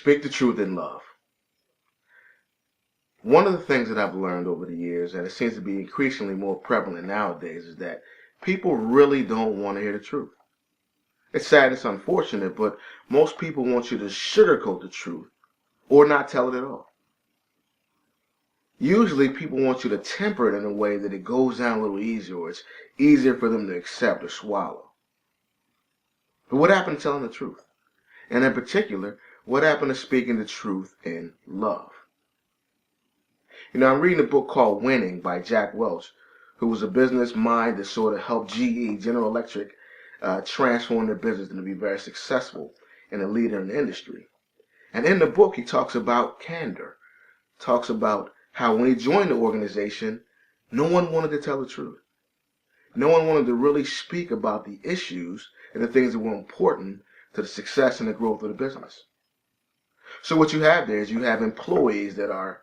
Speak the truth in love. One of the things that I've learned over the years, and it seems to be increasingly more prevalent nowadays, is that people really don't want to hear the truth. It's sad, it's unfortunate, but most people want you to sugarcoat the truth or not tell it at all. Usually people want you to temper it in a way that it goes down a little easier, or it's easier for them to accept or swallow. But what happened to telling the truth? And in particular, what happened to speaking the truth in love? You know, I'm reading a book called Winning by Jack Welch, who was a business mind that sort of helped GE, General Electric, transform their business and to be very successful and a leader in the industry. And in the book, he talks about candor, talks about how when he joined the organization, no one wanted to tell the truth. No one wanted to really speak about the issues and the things that were important to the success and the growth of the business. So what you have there is you have employees that are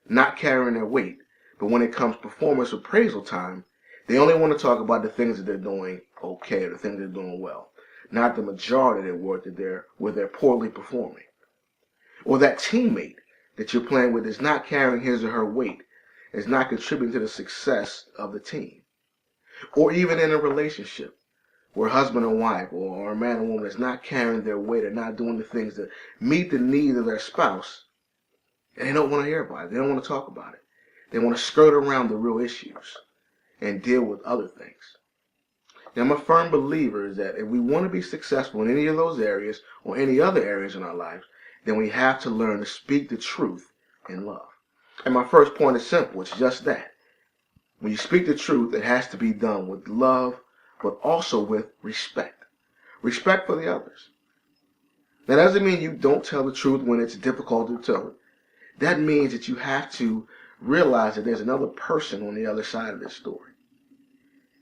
not carrying their weight, but when it comes performance appraisal time, they only want to talk about the things that they're doing okay, or the things they're doing well, not the majority of their work where they're poorly performing. Or that teammate that you're playing with is not carrying his or her weight, is not contributing to the success of the team. Or even in a relationship where husband and wife or a man and woman is not carrying their weight or not doing the things that meet the needs of their spouse, and they don't want to hear about it. They don't want to talk about it. They want to skirt around the real issues and deal with other things. Now, I'm a firm believer that if we want to be successful in any of those areas or any other areas in our lives, then we have to learn to speak the truth in love. And my first point is simple. It's just that. When you speak the truth, it has to be done with love, but also with respect. Respect for the others. That doesn't mean you don't tell the truth when it's difficult to tell it. That means that you have to realize that there's another person on the other side of this story.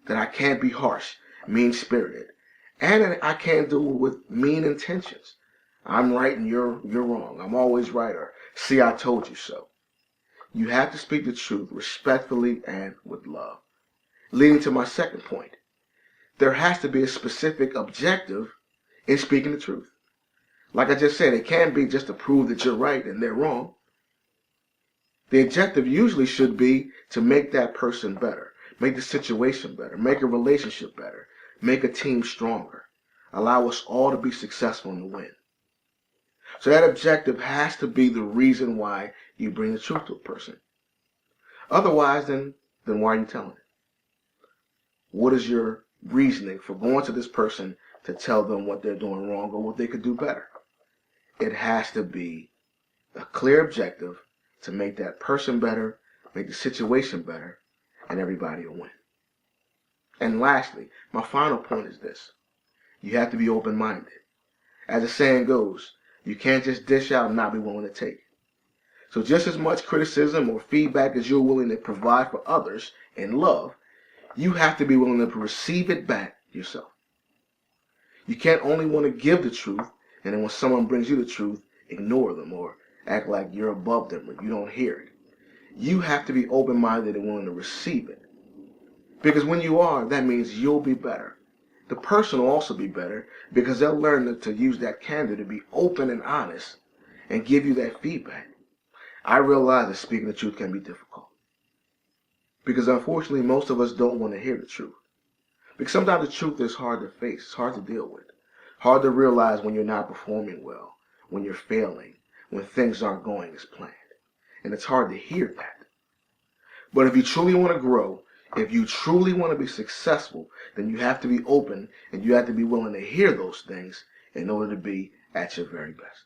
That I can't be harsh, mean-spirited, and that I can't do it with mean intentions. I'm right and you're wrong. I'm always right, or see, I told you so. You have to speak the truth respectfully and with love. Leading to my second point. There has to be a specific objective in speaking the truth. Like I just said, it can't be just to prove that you're right and they're wrong. The objective usually should be to make that person better, make the situation better, make a relationship better, make a team stronger, allow us all to be successful and to win. So that objective has to be the reason why you bring the truth to a person. Otherwise, then why are you telling it? What is your reasoning for going to this person to tell them what they're doing wrong or what they could do better? It has to be a clear objective to make that person better, make the situation better, and everybody will win. And lastly, my final point is this. You have to be open-minded. As the saying goes, you can't just dish out and not be willing to take. So just as much criticism or feedback as you're willing to provide for others in love, you have to be willing to receive it back yourself. You can't only want to give the truth, and then when someone brings you the truth, ignore them or act like you're above them or you don't hear it. You have to be open-minded and willing to receive it. Because when you are, that means you'll be better. The person will also be better because they'll learn to use that candor to be open and honest and give you that feedback. I realize that speaking the truth can be difficult. Because unfortunately, most of us don't want to hear the truth. Because sometimes the truth is hard to face, it's hard to deal with. Hard to realize when you're not performing well, when you're failing, when things aren't going as planned. And it's hard to hear that. But if you truly want to grow, if you truly want to be successful, then you have to be open and you have to be willing to hear those things in order to be at your very best.